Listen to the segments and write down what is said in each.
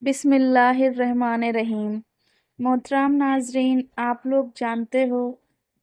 बिस्मिल्लाहिर्रहमानिर्रहीम। मोहतरम नाजरीन, आप लोग जानते हो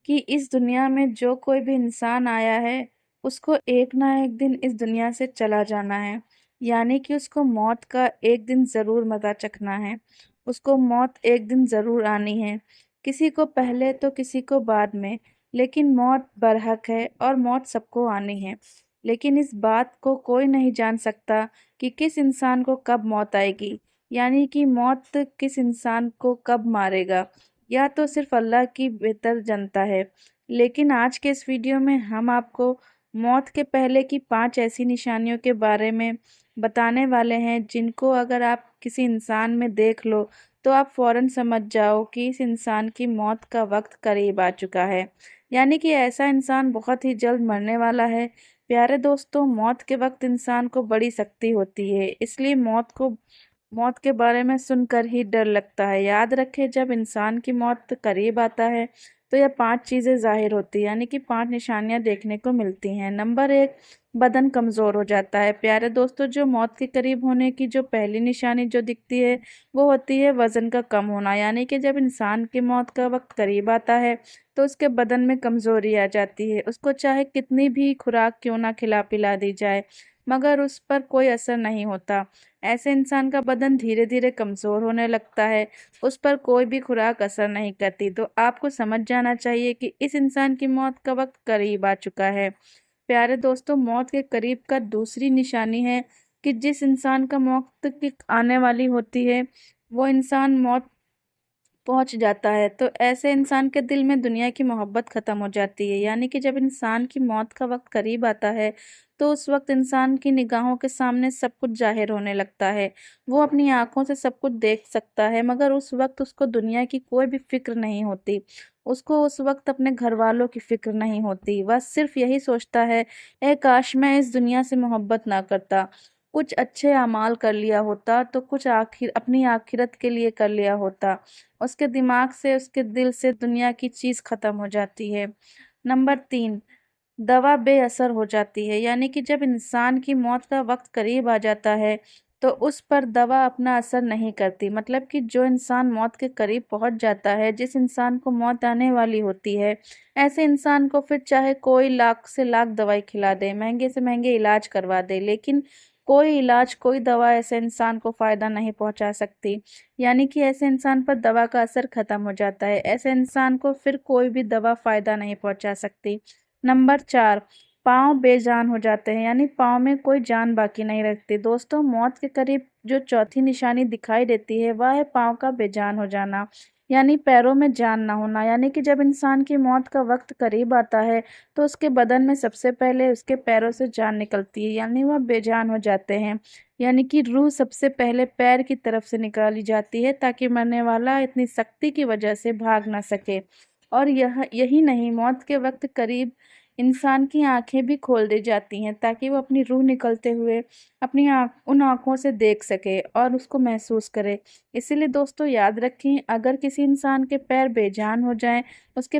कि इस दुनिया में जो कोई भी इंसान आया है उसको एक ना एक दिन इस दुनिया से चला जाना है। यानी कि उसको मौत का एक दिन ज़रूर मज़ा चखना है। उसको मौत एक दिन ज़रूर आनी है, किसी को पहले तो किसी को बाद में, लेकिन मौत बरहक है और मौत सबको आनी है। लेकिन इस बात को कोई नहीं जान सकता कि किस इंसान को कब मौत आएगी, यानी कि मौत किस इंसान को कब मारेगा, या तो सिर्फ अल्लाह की बेहतर जानता है। लेकिन आज के इस वीडियो में हम आपको मौत के पहले की 5 ऐसी निशानियों के बारे में बताने वाले हैं जिनको अगर आप किसी इंसान में देख लो तो आप फौरन समझ जाओ कि इस इंसान की मौत का वक्त करीब आ चुका है, यानी कि ऐसा इंसान बहुत ही जल्द मरने वाला है। प्यारे दोस्तों, मौत के वक्त इंसान को बड़ी सख्ती होती है, इसलिए मौत के बारे में सुनकर ही डर लगता है। याद रखें, जब इंसान की मौत करीब आता है तो यह 5 चीज़ें जाहिर होती हैं, यानी कि 5 निशानियां देखने को मिलती हैं। नंबर 1, बदन कमज़ोर हो जाता है। प्यारे दोस्तों, जो मौत के करीब होने की जो पहली निशानी जो दिखती है वो होती है वज़न का कम होना। यानी कि जब इंसान की मौत का वक्त करीब आता है तो उसके बदन में कमज़ोरी आ जाती है। उसको चाहे कितनी भी खुराक क्यों ना खिला पिला दी जाए, मगर उस पर कोई असर नहीं होता। ऐसे इंसान का बदन धीरे धीरे कमज़ोर होने लगता है, उस पर कोई भी खुराक असर नहीं करती। तो आपको समझ जाना चाहिए कि इस इंसान की मौत का वक्त करीब आ चुका है। प्यारे दोस्तों, मौत के करीब का दूसरी निशानी है कि जिस इंसान का मौत की आने वाली होती है वो इंसान मौत पहुंच जाता है, तो ऐसे इंसान के दिल में दुनिया की मोहब्बत ख़त्म हो जाती है। यानी कि जब इंसान की मौत का वक्त करीब आता है तो उस वक्त इंसान की निगाहों के सामने सब कुछ जाहिर होने लगता है। वो अपनी आंखों से सब कुछ देख सकता है, मगर उस वक्त उसको दुनिया की कोई भी फिक्र नहीं होती। उसको उस वक्त अपने घर वालों की फिक्र नहीं होती। वह सिर्फ यही सोचता है, ए काश मैं इस दुनिया से मोहब्बत ना करता, कुछ अच्छे अमाल कर लिया होता, तो कुछ आखिर अपनी आखिरत के लिए कर लिया होता। उसके दिमाग से, उसके दिल से दुनिया की चीज़ ख़त्म हो जाती है। नंबर 3, दवा बेअसर हो जाती है। यानी कि जब इंसान की मौत का वक्त करीब आ जाता है तो उस पर दवा अपना असर नहीं करती। मतलब कि जो इंसान मौत के करीब पहुंच जाता है, जिस इंसान को मौत आने वाली होती है, ऐसे इंसान को फिर चाहे कोई लाख से लाख दवाई खिला दे, महंगे से महंगे इलाज करवा दे, लेकिन कोई इलाज, कोई दवा ऐसे इंसान को फ़ायदा नहीं पहुंचा सकती। यानी कि ऐसे इंसान पर दवा का असर ख़त्म हो जाता है। ऐसे इंसान को फिर कोई भी दवा फ़ायदा नहीं पहुंचा सकती। नंबर 4, पाँव बेजान हो जाते हैं। यानी पाँव में कोई जान बाकी नहीं रखती। दोस्तों, मौत के करीब जो चौथी निशानी दिखाई देती है वह है पाँव का बेजान हो जाना, यानी पैरों में जान ना होना। यानी कि जब इंसान की मौत का वक्त करीब आता है तो उसके बदन में सबसे पहले उसके पैरों से जान निकलती है, यानी वह बेजान हो जाते हैं। यानी कि रूह सबसे पहले पैर की तरफ से निकाली जाती है ताकि मरने वाला इतनी सख्ती की वजह से भाग ना सके। और यही नहीं, मौत के वक्त करीब इंसान की आंखें भी खोल दी जाती हैं ताकि वो अपनी रूह निकलते हुए अपनी उन आंखों से देख सके और उसको महसूस करे। इसीलिए दोस्तों याद रखें, अगर किसी इंसान के पैर बेजान हो जाएं, उसके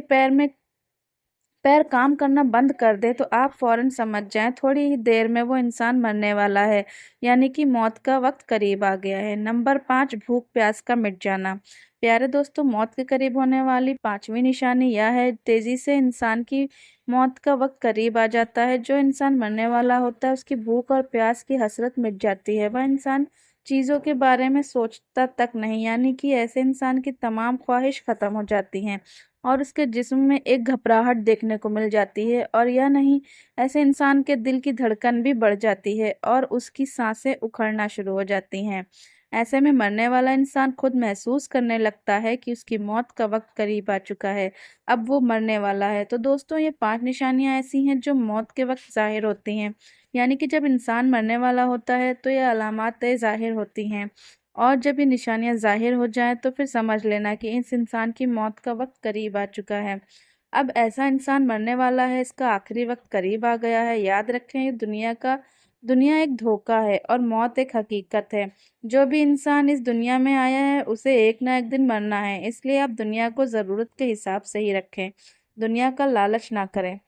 पैर काम करना बंद कर दे, तो आप फौरन समझ जाएं थोड़ी ही देर में वो इंसान मरने वाला है, यानी कि मौत का वक्त करीब आ गया है। नंबर 5, भूख प्यास का मिट जाना। प्यारे दोस्तों, मौत के करीब होने वाली 5वीं निशानी यह है, तेजी से इंसान की मौत का वक्त करीब आ जाता है। जो इंसान मरने वाला होता है उसकी भूख और प्यास की हसरत मिट जाती है। वह इंसान चीज़ों के बारे में सोचता तक नहीं, यानी कि ऐसे इंसान की तमाम ख्वाहिश खत्म हो जाती हैं और उसके जिस्म में एक घबराहट देखने को मिल जाती है। और यह नहीं, ऐसे इंसान के दिल की धड़कन भी बढ़ जाती है और उसकी सांसें उखड़ना शुरू हो जाती हैं। ऐसे में मरने वाला इंसान खुद महसूस करने लगता है कि उसकी मौत का वक्त करीब आ चुका है, अब वो मरने वाला है। तो दोस्तों, ये 5 निशानियां ऐसी हैं जो मौत के वक्त जाहिर होती हैं। यानी कि जब इंसान मरने वाला होता है तो ये अलामात जाहिर होती हैं, और जब ये निशानियां जाहिर हो जाएं तो फिर समझ लेना कि इस इंसान की मौत का वक्त करीब आ चुका है। अब ऐसा इंसान मरने वाला है, इसका आखिरी वक्त करीब आ गया है। याद रखें, ये दुनिया एक धोखा है और मौत एक हकीकत है। जो भी इंसान इस दुनिया में आया है उसे एक ना एक दिन मरना है, इसलिए आप दुनिया को ज़रूरत के हिसाब से ही रखें। दुनिया का लालच ना करें।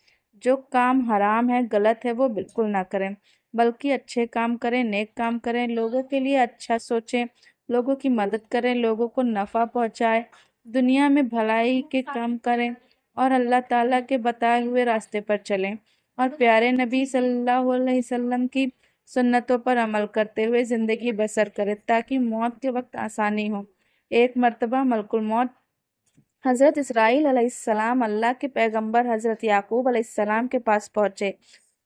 जो काम हराम है, गलत है, वो बिल्कुल ना करें, बल्कि अच्छे काम करें, नेक काम करें, लोगों के लिए अच्छा सोचें, لوگوں کی مدد کریں، لوگوں کو نفع پہنچائے، دنیا میں بھلائی کے کام کریں اور اللہ تعالیٰ کے بتائے ہوئے راستے پر چلیں اور پیارے نبی صلی اللہ علیہ وسلم کی سنتوں پر عمل کرتے ہوئے زندگی بسر کریں تاکہ موت کے وقت آسانی ہو۔ ایک مرتبہ ملک الموت حضرت اسرائیل علیہ السلام اللہ کے پیغمبر حضرت یعقوب علیہ السلام کے پاس پہنچے۔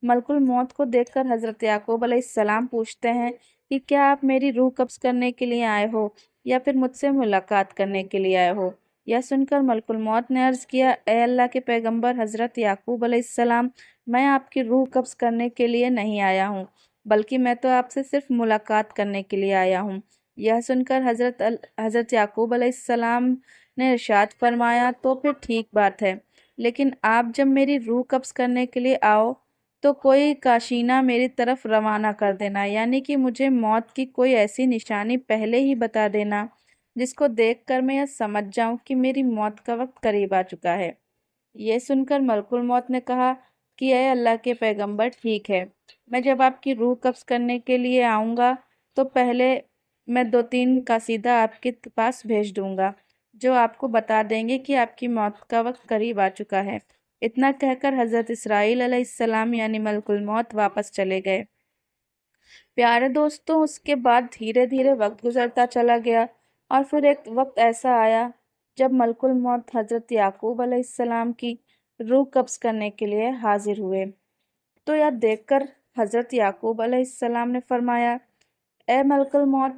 ملک الموت کو دیکھ کر حضرت یعقوب علیہ السلام پوچھتے ہیں کہ کیا آپ میری روح قبض کرنے کے لیے آئے ہو یا پھر مجھ سے ملاقات کرنے کے لیے آئے ہو؟ یہ سن کر ملک الموت نے عرض کیا، اے اللہ کے پیغمبر حضرت یعقوب علیہ السلام، میں آپ کی روح قبض کرنے کے لیے نہیں آیا ہوں، بلکہ میں تو آپ سے صرف ملاقات کرنے کے لیے آیا ہوں۔ یہ سن کر حضرت یعقوب علیہ السلام نے ارشاد فرمایا، تو پھر ٹھیک بات ہے، لیکن آپ جب میری روح قبض کرنے کے لیے آؤ تو کوئی کاشینہ میری طرف روانہ کر دینا، یعنی کہ مجھے موت کی کوئی ایسی نشانی پہلے ہی بتا دینا جس کو دیکھ کر میں یہ سمجھ جاؤں کہ میری موت کا وقت قریب آ چکا ہے۔ یہ سن کر ملک الموت نے کہا کہ اے اللہ کے پیغمبر، ٹھیک ہے، میں جب آپ کی روح قبض کرنے کے لیے آؤں گا تو پہلے میں 2-3 قصیدہ آپ کے پاس بھیج دوں گا جو آپ کو بتا دیں گے کہ آپ کی موت کا وقت قریب آ چکا ہے۔ اتنا کہہ کر حضرت اسرائیل علیہ السلام یعنی ملک الموت واپس چلے گئے۔ پیارے دوستوں، اس کے بعد دھیرے دھیرے وقت گزرتا چلا گیا اور پھر ایک وقت ایسا آیا جب ملک الموت حضرت یعقوب علیہ السلام کی روح قبض کرنے کے لیے حاضر ہوئے۔ تو یہ دیکھ کر حضرت یعقوب علیہ السلام نے فرمایا، اے ملک الموت،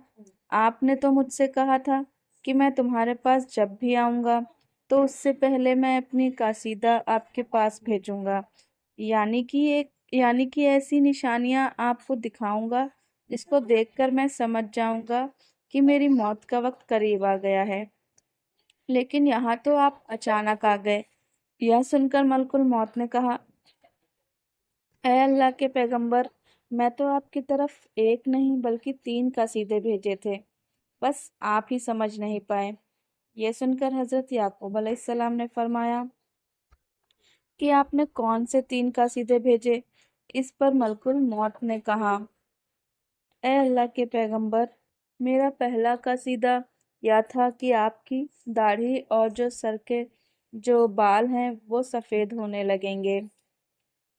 آپ نے تو مجھ سے کہا تھا کہ میں تمہارے پاس جب بھی آؤں گا تو اس سے پہلے میں اپنی قصیدہ آپ کے پاس بھیجوں گا، یعنی کہ ایسی نشانیاں آپ کو دکھاؤں گا جس کو دیکھ کر میں سمجھ جاؤں گا کہ میری موت کا وقت قریب آ گیا ہے، لیکن یہاں تو آپ اچانک آ گئے۔ یہ سن کر ملک الموت نے کہا، اے اللہ کے پیغمبر، میں تو آپ کی طرف ایک نہیں بلکہ 3 قصیدے بھیجے تھے، بس آپ ہی سمجھ نہیں پائے۔ یہ سن کر حضرت یعقوب علیہ السلام نے فرمایا کہ آپ نے کون سے 3 قصیدے بھیجے؟ اس پر ملک الموت نے کہا، اے اللہ کے پیغمبر، میرا پہلا قصیدہ یہ تھا کہ آپ کی داڑھی اور جو سر کے جو بال ہیں وہ سفید ہونے لگیں گے۔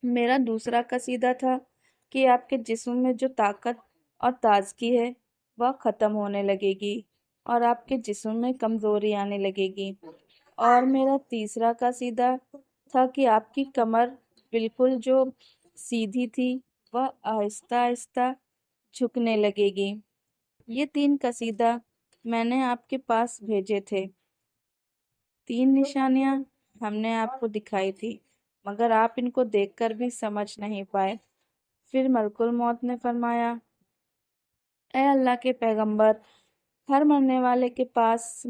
میرا دوسرا قصیدہ تھا کہ آپ کے جسم میں جو طاقت اور تازگی ہے وہ ختم ہونے لگے گی اور آپ کے جسم میں کمزوری آنے لگے گی۔ اور میرا تیسرا قصیدہ تھا کہ آپ کی کمر بالکل جو سیدھی تھی وہ آہستہ آہستہ جھکنے لگے گی۔ یہ 3 قصیدہ میں نے آپ کے پاس بھیجے تھے، 3 نشانیاں ہم نے آپ کو دکھائی تھی، مگر آپ ان کو دیکھ کر بھی سمجھ نہیں پائے۔ پھر ملک الموت نے فرمایا، اے اللہ کے پیغمبر، ہر مرنے والے کے پاس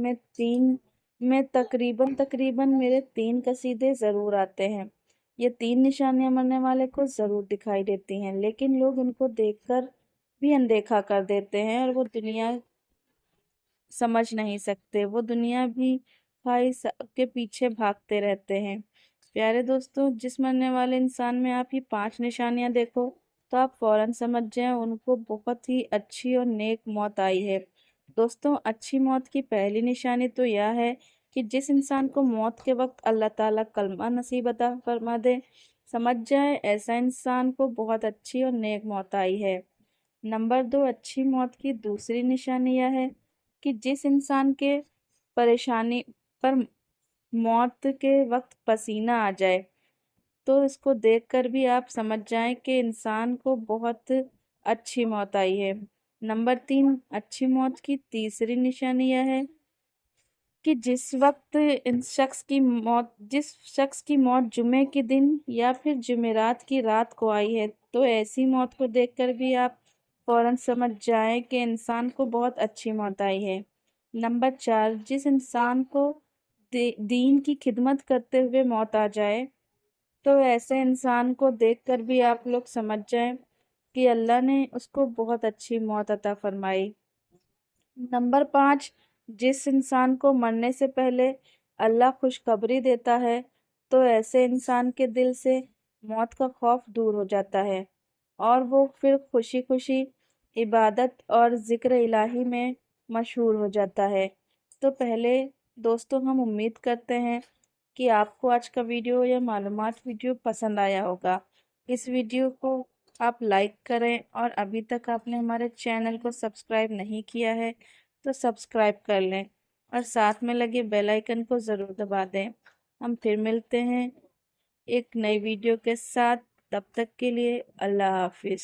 میں تقریباً میرے 3 قصیدے ضرور آتے ہیں۔ یہ 3 نشانیاں مرنے والے کو ضرور دکھائی دیتی ہیں، لیکن لوگ ان کو دیکھ کر بھی اندیکھا کر دیتے ہیں اور وہ دنیا سمجھ نہیں سکتے، وہ دنیا بھی خواہش کے پیچھے بھاگتے رہتے ہیں۔ پیارے دوستوں، جس مرنے والے انسان میں آپ یہ 5 نشانیاں دیکھو تو آپ فوراً سمجھ جائیں ان کو بہت ہی اچھی اور نیک موت آئی ہے۔ دوستوں، اچھی موت کی پہلی نشانی تو یہ ہے کہ جس انسان کو موت کے وقت اللہ تعالیٰ کلمہ نصیب عطا فرما دے، سمجھ جائے ایسا انسان کو بہت اچھی اور نیک موت آئی ہے۔ نمبر 2، اچھی موت کی دوسری نشانی یہ ہے کہ جس انسان کے پریشانی پر موت کے وقت پسینہ آ جائے تو اس کو دیکھ کر بھی آپ سمجھ جائیں کہ انسان کو بہت اچھی موت آئی ہے۔ نمبر 3، اچھی موت کی تیسری نشانی یہ ہے کہ جس شخص کی موت جمعے کے دن یا پھر جمعرات کی رات کو آئی ہے تو ایسی موت کو دیکھ کر بھی آپ فوراً سمجھ جائیں کہ انسان کو بہت اچھی موت آئی ہے۔ نمبر 4، جس انسان کو دین کی خدمت کرتے ہوئے موت آ جائے تو ایسے انسان کو دیکھ کر بھی آپ لوگ سمجھ جائیں کہ اللہ نے اس کو بہت اچھی موت عطا فرمائی۔ نمبر 5، جس انسان کو مرنے سے پہلے اللہ خوشخبری دیتا ہے تو ایسے انسان کے دل سے موت کا خوف دور ہو جاتا ہے اور وہ پھر خوشی خوشی عبادت اور ذکر الہی میں مشہور ہو جاتا ہے۔ تو پہلے دوستوں ہم امید کرتے ہیں کہ آپ کو آج کا ویڈیو یا معلومات ویڈیو پسند آیا ہوگا۔ اس ویڈیو کو آپ لائک کریں، اور ابھی تک آپ نے ہمارے چینل کو سبسکرائب نہیں کیا ہے تو سبسکرائب کر لیں، اور ساتھ میں لگے بیل آئیکن کو ضرور دبا دیں۔ ہم پھر ملتے ہیں ایک نئی ویڈیو کے ساتھ، تب تک کے لیے اللہ حافظ۔